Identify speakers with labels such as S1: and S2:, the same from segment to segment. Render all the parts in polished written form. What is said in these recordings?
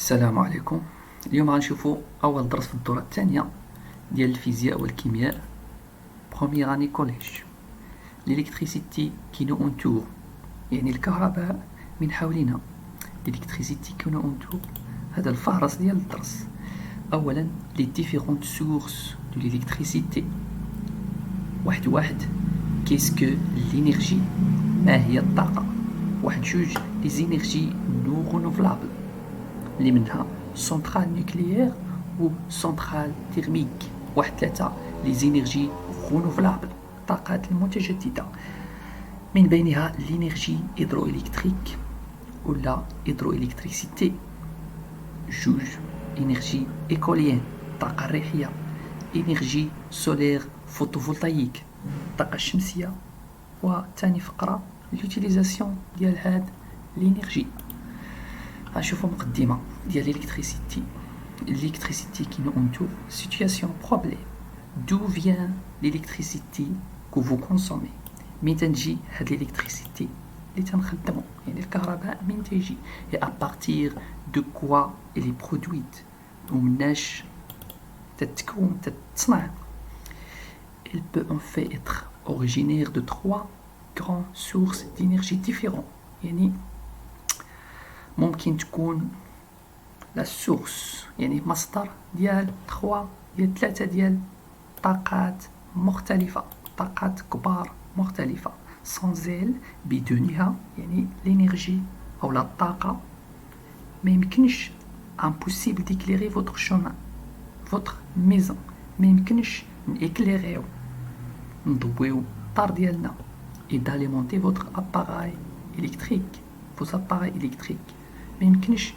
S1: السلام عليكم. اليوم غنشوفوا اول درس في الدوره الثانيه ديال الفيزياء والكيمياء بروميير اني كوليج. ليليكتريسيتي كي نو اونتور، يعني الكهرباء من حولنا. ليليكتريسيتي كي نو اونتور، هذا الفهرس ديال الدرس. اولا لي ديفيرونت سورس دو ليليكتريسيتي، واحد كيسكو لينيرجي، ما هي الطاقه. جوج لي زينيرجي نو رونوفلابل، اللي منها سنترال نوكليير و سنترال تيرميك. ثلاثة لي زينيرجي رونوفلابل، الطاقات المتجددة، من بينها لينيرجي هيدروإلكتريك ولا هيدروإلكتريسيتي. جوج إنرجي إيكوليين، الطاقة الريحية. إنرجي سولير فوتوفولتايك، الطاقة الشمسية. وثاني فقرة لوتيليزاسيون ديال هاد لينيرجي. غنشوفو مقدمة ديال l'électricité. L'électricité qui nous entoure, situation, problème. D'où vient l'électricité que vous consommez؟ من تنجي هاد l'électricité اللي تنخدمو، يعني الكهرباء من تيجي؟ et à partir de quoi elle est produite؟ ومناش تتكون تتصنع؟ Elle peut en fait être originaire de trois grandes sources d'énergie différentes. يعني ممكن تكون لا سورس، يعني مصدر ديال ثلاثة ديال طاقات مختلفة، طاقات كبار مختلفة. سانزيل، بدونها، يعني لينيرجي أو لا الطاقة، ما يمكنش امبوسيبل ديكليري فوتر شومان، فوتر ميزون. ما يمكنش نيكليريو، نضويو الدار ديالنا، et d'alimenter votre appareil électrique, vos appareils électriques. ما يمكنش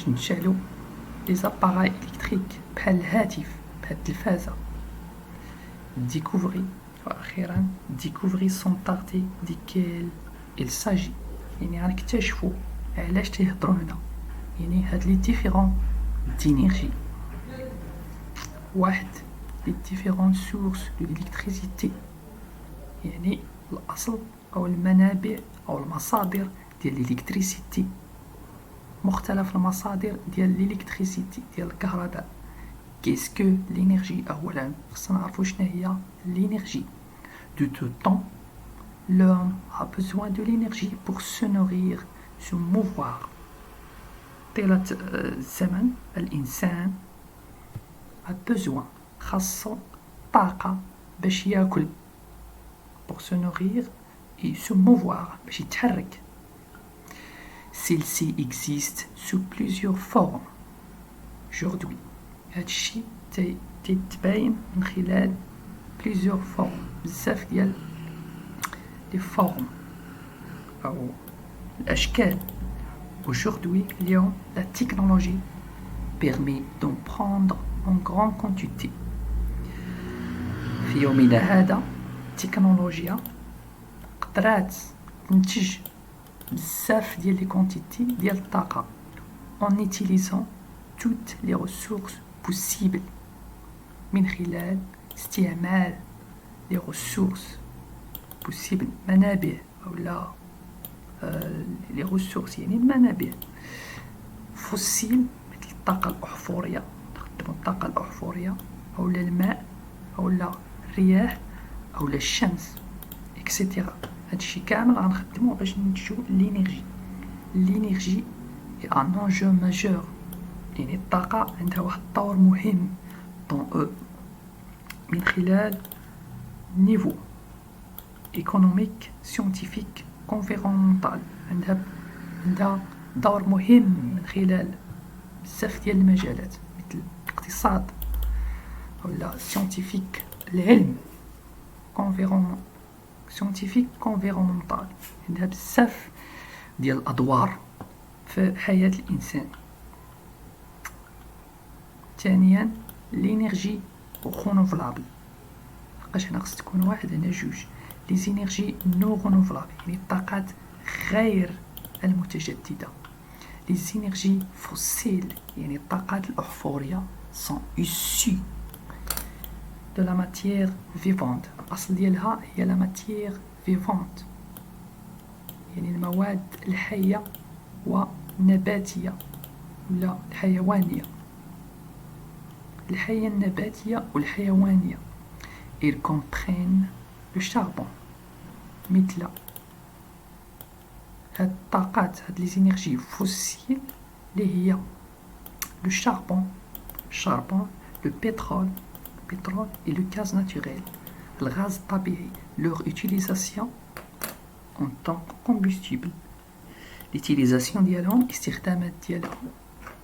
S1: نشعلو لي زاباراي الكتريك بحال الهاتف، بحال التلفازه. ديكوفري، واخيرا ديكوفري سون طارتي ديكيل il s'agit، يعني غنكتشفوا علاش تيهضروا هنا. يعني هاد لي ديفيرون دينيرجي. لي ديفيرون سورس دو ليليكتريسيتي، يعني الاصل او المنابع او المصادر ديال ليليكتريسيتي، مختلف المصادر ديال ليليكتريسيتي ديال الكهرباء. كيسكو لينيرجي؟ اولا خصنا نعرفوا شنو هي لينيرجي. دو تو طون l'homme a besoin de l'énergie pour se nourrir, se mouvoir. طيلة الزمن الإنسان a besoin، خاصو طاقة باش ياكل، pour se nourrir et se mouvoir، باش يتحرك. Celle-ci existe sous plusieurs formes aujourd'hui. هادشي تيتباين من خلال plusieurs formes، بزاف ديال لي فورم أو الأشكال. Aujourd'hui، اليوم la technologie permet d'en prendre en grande quantité. في يومنا هذا التكنولوجيا قدرات تنتج بزاف ديال لي كونتيتي ديال الطاقة en utilisant toutes les ressources possibles، من خلال استعمال لي ressources possibles، منابع أولا لي ressources، يعني المنابع فوسيل، مثل الطاقة الأحفورية، نخدمو الطاقة الأحفورية أولا الماء أولا الرياح أولا الشمس إكسيتيرا. هادشي كامل غنخدمو باش ننتجو لينيرجي. لينيرجي هي ان انجو ماجور، يعني الطاقة عندها واحد الدور مهم من خلال نيفو ايكونوميك، سيونتيفيك، كونفيرونمونتال. عندها دور مهم من خلال بزاف ديال المجالات، مثل الاقتصاد ولا سيونتيفيك، العلم، كونفيرونمون سيونتيفيك، كونفيرونمونتال. عندها بزاف ديال الادوار في حياة الانسان. ثانيا لينيرجي رونوفلابل، لقاش هنا خص تكون واحد، هنا جوج. لي زينيرجي نو رونوفلابل، يعني الطاقات غير المتجددة. لي زينيرجي فوسيل، يعني الطاقات الأحفورية سون issues de la matière vivante، الأصل ديالها هي la matière vivante، يعني المواد الحية والنباتية ولا الحيوانية. الحية النباتية والحيوانية ils comprennent le charbon مثل هاد الطاقات هاد لي زينيرجي فوسيل اللي هي le charbon, le pétrole et le gaz naturel, le gaz طبيعي. Leur utilisation en tant que combustible. L'utilisation ديالهم استخدامات ديالهم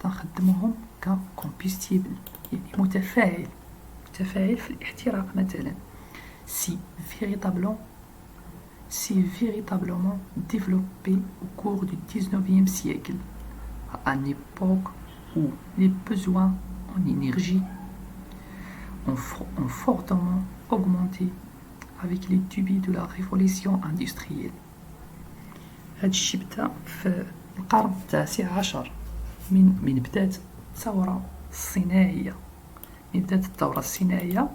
S1: تنخدموهم ككومبوستيبل يعني متفاعل في الاحتراق مثلا. Si véritablement développé au cours du 19e siècle, à une époque où les besoins en énergie ont fortement augmenté avec les débuts de la révolution industrielle. هاد الشي بدا في القرن التاسع عشر من بدات الثورة الصناعية. من بدات الثورة الصناعية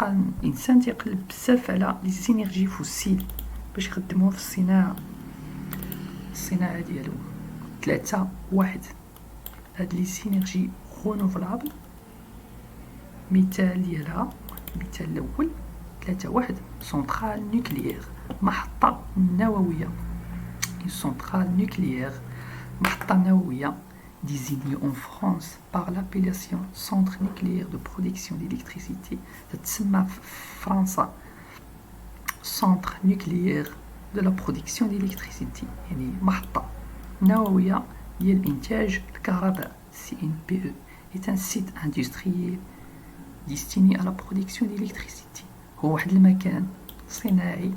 S1: بقى الإنسان تيقلب بزاف على لي زينيرجي فوسيل باش يخدموه في الصناعة ديالو. 3-1 هاد لي زينيرجي رونوفلابل. مثال ديالها المثال الأول 3-1 سونترال نوكليير محطة نووية. Une centrale nucléaire محطة نووية désignée en France par l'appellation Centre nucléaire de production d'électricité. تتسمى في فرنسا Centre nucléaire de la production d'électricité يعني محطة نووية ديال إنتاج الكهرباء CNPE est un site industriel destiné à la production d'électricité. هو واحد المكان صناعي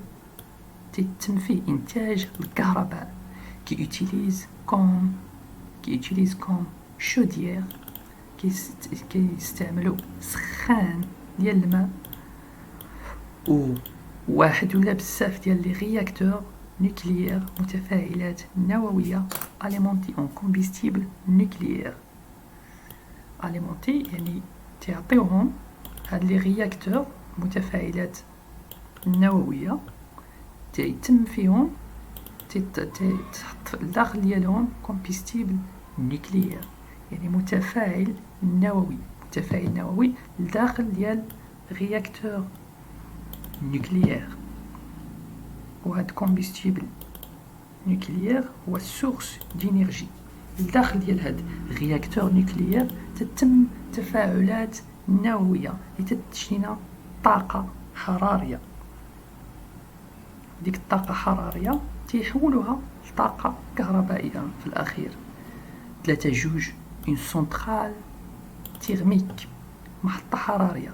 S1: تتم فيه إنتاج الكهرباء qui utilise comme chaudière كيستعملوا سخان ديال الماء وواحد ولا بزاف ديال لي رياكتور نوكليير متفاعلات نووية alimentés en combustible nucléaire. alimentés يعني تعطيوهم هاد لي رياكتور متفاعلات نووية تيتم فيهم تحط الداخل ديالهم كومبوستيبل نوكليير يعني متفاعل نووي الداخل ديال رياكتور نوكليير. وهاد كومبوستيبل نوكليير هو سورس دينيرجي. الداخل ديال هاد رياكتور نوكليير تتم تفاعلات نووية اللي تتجينا طاقة حرارية. ديك الطاقة حرارية تيحولوها لطاقة كهربائية في الأخير. 3-2 une centrale thermique محطة حرارية.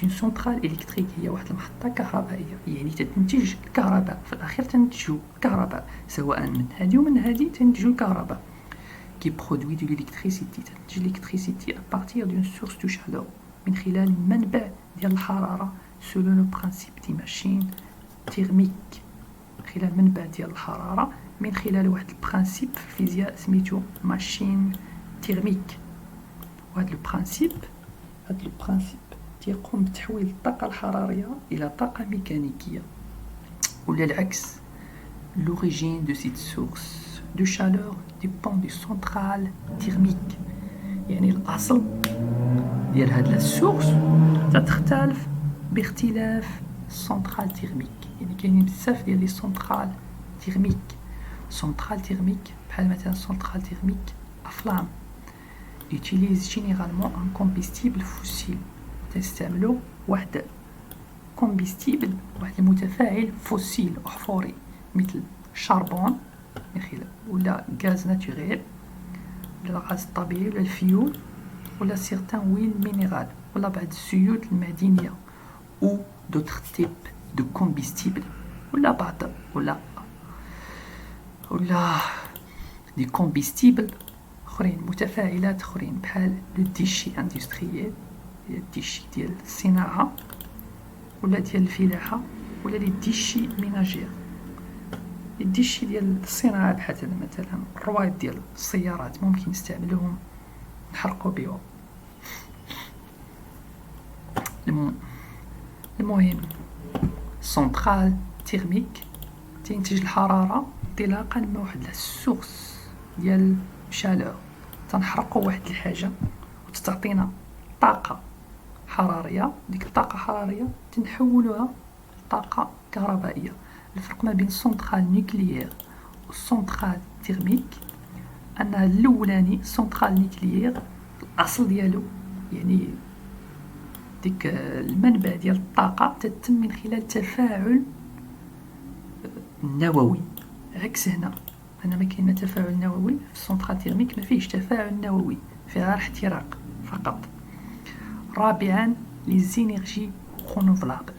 S1: une centrale électrique هي واحد المحطة كهربائية يعني تنتج الكهرباء في الأخير تنتجو الكهرباء سواء من هذه ومن هذه تنتجو الكهرباء qui produit de l'électricité تنتج l'électricité à partir d'une source de chaleur من خلال منبع ديال الحرارة selon le principe des machines thermiques. خلال منبع ديال الحرارة من خلال واحد البرانسيب في الفيزياء سميتو ماشين تيرميك. وهذا البرانسيب تيقوم بتحويل الطاقة الحرارية إلى طاقة ميكانيكية ولا العكس. L'origine de cette source de chaleur dépend du centrale thermique يعني الأصل ديال هاد السورس تختلف باختلاف السنترال تيرميك. يعني كاينين بزاف ديال لي سنترال تيرميك بحال مثلا سنترال تيرميك أفلام utilise généralement un combustible fossile. تستعملوا واحد كومبوستيبل واحد المتفاعل فوسيل أحفوري مثل الشاربون ولا غاز ناتوريل ولا الغاز الطبيعي ولا الفيول ولا سيغتان ويل مينيرال ولا بعض الزيوت المعدنية ou d'autres types de combustibles ولا بعض ولا دي كومبوستيبل اخرين متفاعلات اخرين بحال لو ديشي اندستريال الديشي ديال الصناعة ولا ديال الفلاحة ولا لي ديشي ميناجير. الديشي ديال الصناعة بحال مثلا الرواد ديال السيارات ممكن نستعملوهم نحرقو بيهم. المهم سنترال تنتج الحرارة انطلاقا من واحد السورس ديال شالور، تنحرقو واحد الحاجة وتعطينا طاقة حرارية. ديك الطاقة الحرارية تنحولوها لطاقة كهربائية. الفرق ما بين سونترال نيكليير و سونترال تيرميك أن الأولاني سونترال نيكليير الأصل ديالو يعني ديك المنبع ديال الطاقة تتم من خلال تفاعل نووي، عكس هنا ما كاين تفاعل نووي. في السونترال تيرميك ما فيهش تفاعل نووي، فيه غير احتراق فقط. رابعا لي زينيرجي رونوفلابل،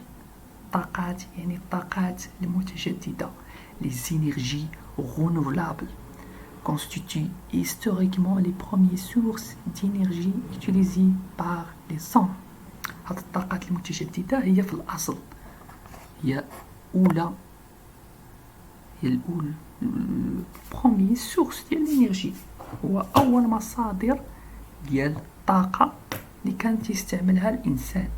S1: طاقات يعني الطاقات المتجددة. لي زينيرجي رونوفلابل constituent historiquement les premières sources d'énergie utilisées par les hommes. هاد الطاقات المتجددة هي في الأصل هي الأولى بروميير سورس ديال الانرجي، هو أول مصادر ديال الطاقة اللي كان تستعملها الإنسان.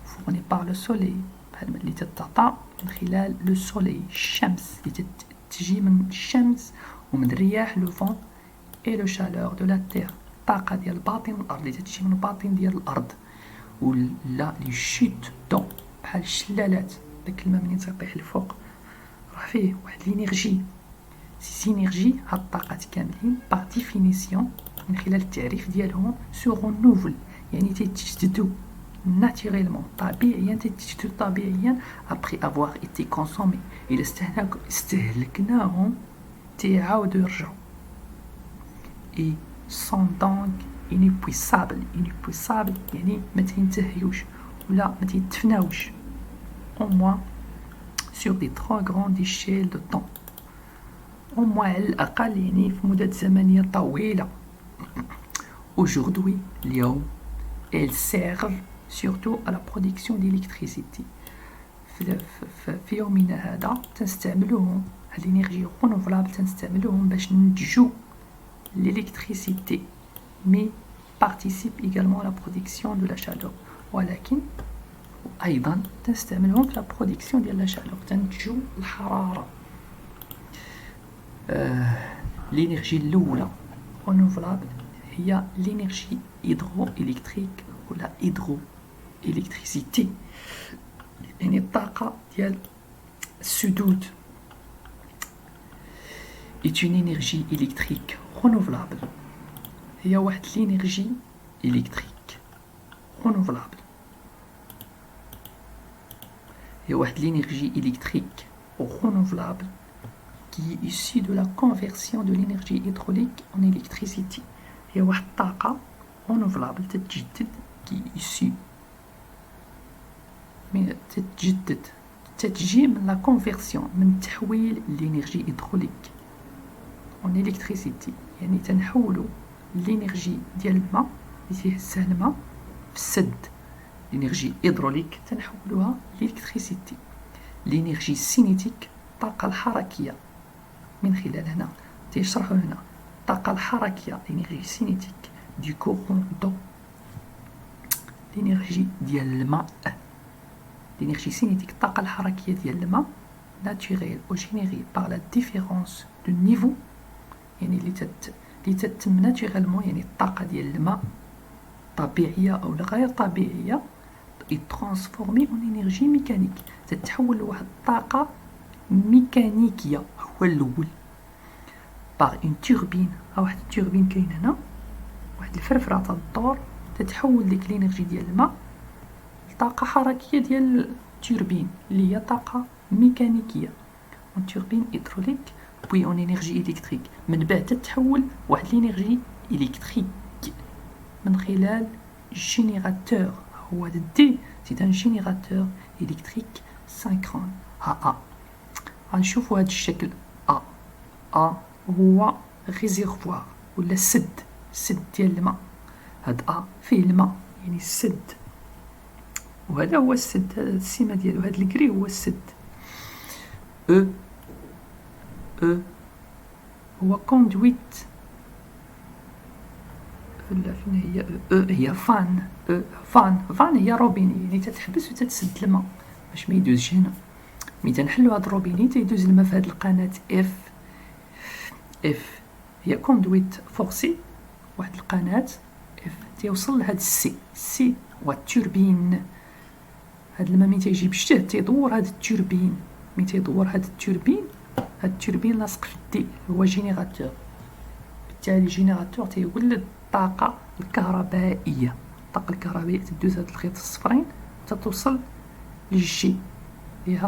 S1: فورني بار لو سولي، بحال اللي تتعطى من خلال لو سولي، الشمس اللي تجي من الشمس ومن الرياح لو فون اي لو شالور دو لا تير، الطاقة ديال باطن الأرض اللي تجي من باطن ديال الأرض. ولا لي شوت دون بحال الشلالات، داك الماء منين تيطيح الفوق راه فيه واحد الانرجي. سينيرجي هاد الطاقات كاملين باغ ديفينيسيون من خلال التعريف ديالهم سو رونوفل، يعني تيتجددوا ناتوريلمون طبيعيا، تيتجددوا طبيعيا ابري افواغ ايتي كونسومي، الى استهلكناهم تيعاودوا يرجعوا. اي سون دونك inépuisable يعني ما تنتهيوش ولا ما تيتفناوش au moins sur des trop grandes échelles de temps، au moins على الأقل يعني في مدة زمنية طويلة. aujourd'hui اليوم elles servent surtout à la production d'électricité. في يومنا هذا تنستعملوهم الانرجي رونوفلابل، تنستعملوهم باش ننتجو l'électricité mais participe également à la production de la chaleur. ولكن أيضا تستعملهم في la production ديال la chaleur، تنتجو الحرارة. الانرجي الأولى رونوفلابل هي الانرجي هيدرو إلكتريك ولا هيدرو إلكتريسيتي، يعني الطاقة ديال السدود. est une énergie électrique renouvelable، هي واحد الانرجي إلكتريك رونوفلابل، هي واحد الانرجي إلكتريك renouvelable qui est issue de la conversion de l'énergie hydraulique en électricité. هي واحد الطاقة renouvelable تتجدد qui est issue من تتجي من لا كونفيرسيون، من تحويل الانرجي هيدروليك اون الكتريسيتي، يعني تنحولوا الانرجي ديال الماء اللي تيهزها الماء في السد، الانرجي هيدروليك تنحولوها للكتريسيتي. الانرجي سينيتيك الطاقة الحركية، من خلال هنا تيشرحوا هنا الطاقة الحركية الانرجي سينيتيك دي كورون دو، الانرجي ديال الماء. l'énergie cinétique الطاقة الحركية ديال الماء naturelle ou générée par la différence de niveau، يعني اللي تتم ناتوريلمون، يعني الطاقة ديال الماء طبيعية أو غير طبيعية ترانسفورمي اون انرجي ميكانيك، تتحول لواحد الطاقة ميكانيكية. هو الأول باغ اون توربين، واحد التوربين كاين هنا، واحد الفرفرة تدور تتحول ديك الانرجي ديال الماء طاقة حركية ديال التوربين اللي هي طاقة ميكانيكية، اون توربين هيدروليك بوي اون انرجي الكتريك، من بعد تتحول واحد الانرجي الكتريك من خلال جينيراتور. هو دي سي ان جينيراتور الكتريك سينكرون. ها غنشوفوا هذا الشكل ا هو ريزيرفوار ولا السد ديال الماء، هاد فيه الماء يعني السد، وهذا هو السد، هذا السيمة ديالو، هذا الكري هو السد. او هو كوندويت، لا فين هي هي فان هي روبيني، يعني تتحبس وتتسد الماء باش ما يدوزش هنا. ملي تنحلو هاد الروبيني تيدوز الماء في هاد القناة اف هي كوندويت فورسي، واحد القناة اف تيوصل لهاد السي هو التوربين. هاد الماء ملي تيجي بالجهد تيدور هاد التوربين، ملي تيدور هاد التوربين لاصق في الدي هو جينيراتور. بالتالي الجينيراتور تيولد الطاقة الكهربائية. الطاقة الكهربائية تدوز هاد الخيط الصفرين تتوصل للجي اللي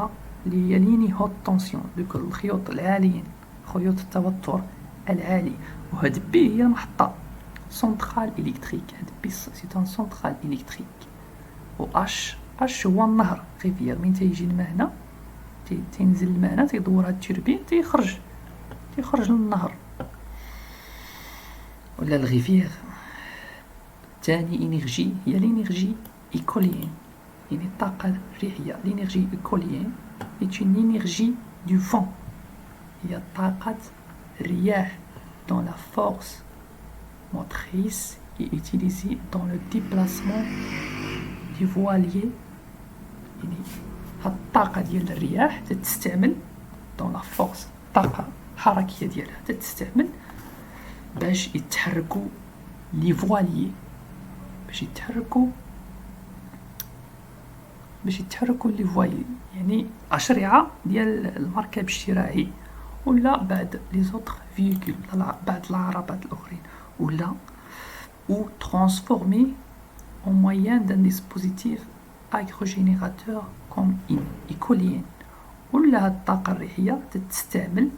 S1: هي ليني هوت طونسيون، دوك الخيوط العاليين، خيوط التوتر العالي. وهاد بي هي محطة سونترال إلكتريك. هاد بي سي ان سونترال إلكتريك. و اش هو النهر ريفيير. من تيجي الماء هنا تينزل الماء هنا تيدور هاد التوربين تيخرج للنهر ولا الريفيير. تاني انرجي هي الانرجي ايكوليين، يعني الطاقة الريحية. الانرجي ايكوليين est une énergie du vent. هي طاقة الرياح dont la force motrice est utilisée dans le déplacement du voilier. يعني هاد الطاقة ديال الرياح تتستعمل dans la force، الطاقة الحركية ديالها تتستعمل باش يتحركوا لي فواليي، باش يتحركوا لي فواليي، يعني أشرعة ديال المركب الشراعي ولا بعد لي زوطر فيكول، بعد العربات الأخرين، ولا ou transformé en moyen d'un dispositif agrogénérateur comme une éolienne. ولا هاد الطاقة الريحية تتستعمل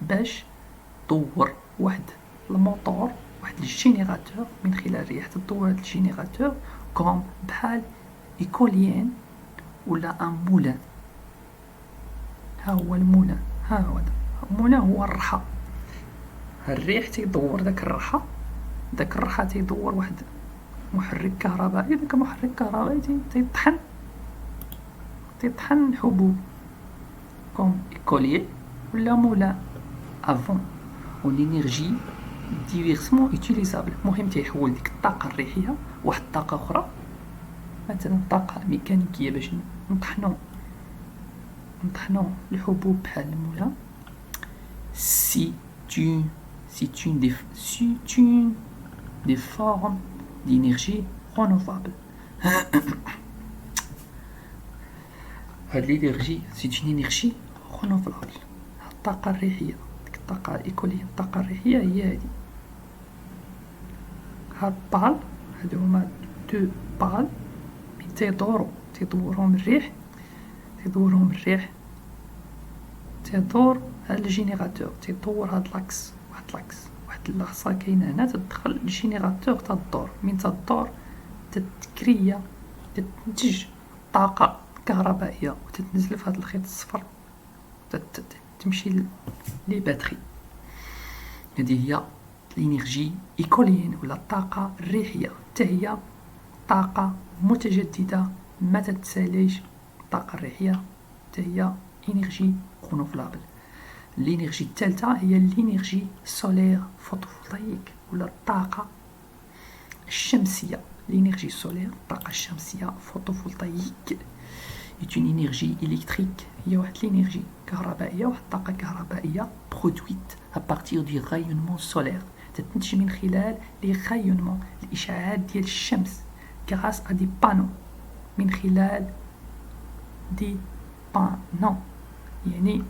S1: باش تدور واحد الموتور، واحد الجينيراتور. من خلال الرياح تدور هاد الجينيراتور كوم بحال إيكوليين ولا ان مولان. ها هو المولان، ها هو المولان هو الرحى. الريح تيدور داك الرحى تيدور واحد محرك كهربائي. داك المحرك الكهربائي تيطحن الحبوب كوم إيكوليي ولا مولان افون. والانرجي ديفيرسمون اوتيليزابل، المهم تيحول ديك الطاقة الريحية واحد الطاقة أخرى، مثلا طاقة ميكانيكية باش نطحنو الحبوب بحال المولان. c'est une des formes d'énergie renouvelable. هاد الانرجي c'est une énergie renouvelable. الطاقة الريحية، ديك الطاقة الإيكولية، الطاقة الريحية هي هادي. هاد بال، هادو هما دو بال تيدورهم الريح، تيدور هاد الجينيراتور، تيدور هاد لاكس، واحد اللاصة كاينة هنا تدخل الجينيراتور تدور. من تدور تتكريا، تنتج طاقة كهربائية وتتنزل في هاد الخيط الصفر، تمشي لي باتري. هذه هي الانرجي ايكوليين ولا الطاقة الريحية، حتى هي طاقة متجددة ما تتساليش. الطاقة الريحية حتى هي انرجي رونوفلابل. الانرجي الثالثة هي الانرجي سولير فوتوفولتايك ولا الطاقة الشمسية. الانرجي سولير، الطاقة الشمسية فوتوفولتايك est une énergie électrique. هي واحد الانرجي كهربائية، واحد الطاقة كهربائية produite à partir du rayonnement solaire، تتنتج من خلال لي رايونمون، الإشعاعات ديال الشمس، grâce à des panneaux، من خلال دي بانو، يعني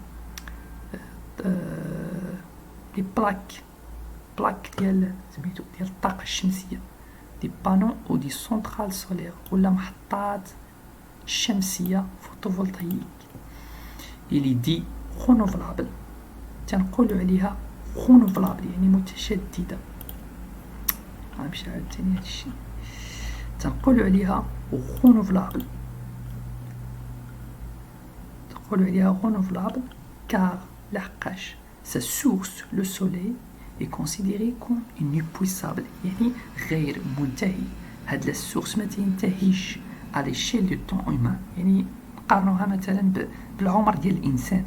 S1: لي بلاك ديال سميتو ديال الطاقة الشمسية، دي بانو او دي سونترال سولير ولا محطات الشمسية فوتوفولتايك. اللي دي رونوفلابل، تنقولوا عليها رونوفلابل يعني متجددة. غنمشي عاوتاني هادشي، تنقولوا عليها رونوفلابل، car لحقاش sa source le soleil est considéré comme inépuisable، يعني غير منتهي. هاد السورس ما تنتهيش à l'échelle du temps humain، يعني نقارنوها مثلا بالعمر ديال الانسان،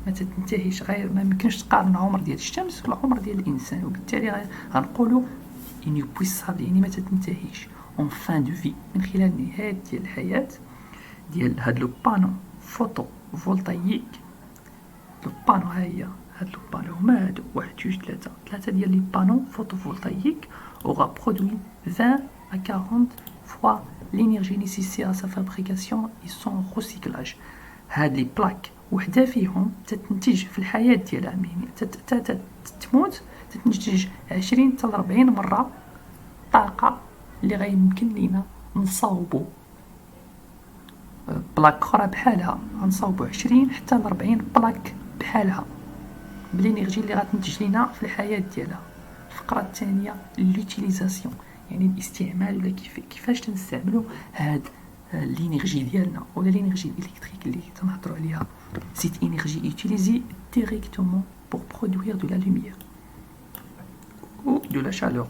S1: ما تنتهيش، غير ما يمكنش تقارن العمر ديال الشمس بالعمر ديال الانسان، وبالتالي غنقولوا inépuisable يعني ما تنتهيش. en fin de vie، من خلال نهاية ديال الحياة ديال هاد لو بانو فوتو فولتاييك. لو بانو ها هي، هاد لو بانو هما هادو، واحد جوج ثلاثة ديال لي بانو photovoltaïques aura produit 20 à 40 fois l'énergie nécessaire à sa fabrication et son recyclage. هاد لي بلاك وحده فيهم تتنتج في الحياة ديالها يعني تموت تتنتج 20 حتى ل 40 مرة طاقة اللي غيمكن لينا نصاوبو بلاك اخرى بحالها، غنصاوبو 20 حتى ل 40 بلاك بحالها بالانرجي اللي غتنتج لينا في الحياة ديالها. الفقرة الثانية لوتيليزاسيون، يعني الاستعمال ولا كيفاش تنستعملوا هاد l'energie ديالنا ولا l'énergie électrique اللي تنهضروا عليها. Cette énergie est utilisée directement pour produire de la lumière ou de la chaleur.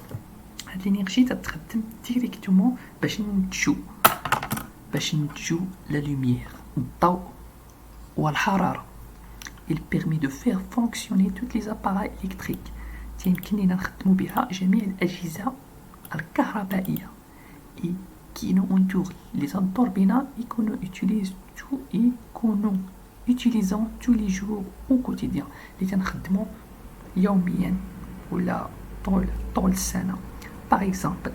S1: هاد l'énergie تتخدم directement باش ننتجو la lumière، الضوء والحرارة. Il permet de faire fonctionner tous les appareils électriques. تيمكن لينا نخدموا بها جميع الأجهزة الكهربائية qui nous entourent. Les entourent بنا يكونوا utilisant tous les jours au quotidien، اللي تنخدموا يوميا ولا طول السنة. Par exemple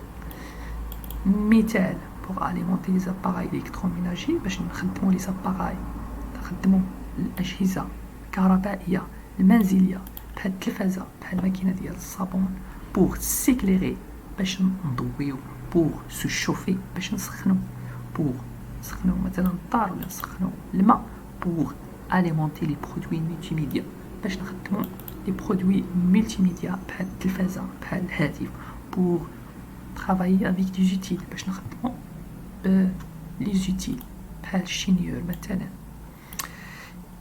S1: مثال pour alimenter les appareils électroménagers، باش نخدموا لي زاباراي نخدموا الأجهزة الكهربائية المنزلية بحال التلفازة بحال الماكينة ديال الصابون. pour s'éclairer باش نضويو، pour se chauffer باش نسخنو، pour نسخنو مثلا الدار ولا نسخنو الماء. pour alimenter les produits multimédia باش نخدمو لي برودوي ملتيميديا بحال التلفازة بحال الهاتف. pour travailler avec des outils باش نخدمو les outils بحال الشينيور مثلا.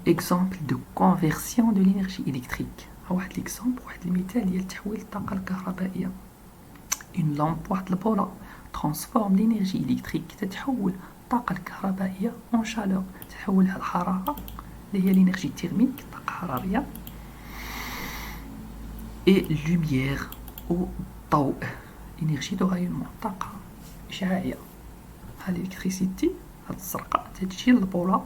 S1: exemple de conversion de l'énergie électrique، واحد l'exemple واحد المثال ديال تحويل الطاقة الكهربائية. une lampe واحد البولة transforme l'énergie électrique، تتحول الطاقة الكهربائية en chaleur، تحولها الحرارة اللي هي l'énergie thermique الطاقة الحرارية، et lumière أو الضوء l'énergie de rayonnement الطاقة إشعاعية. هاد الإلكتريسيتي هاد الزرقاء تتجي للبولة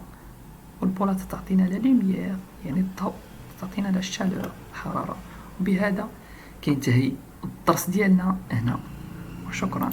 S1: والبولة تعطينا لا لوميير يعني الضوء، تعطينا لا الشالور الحرارة. وبهذا كينتهي الدرس ديالنا هنا وشكرا.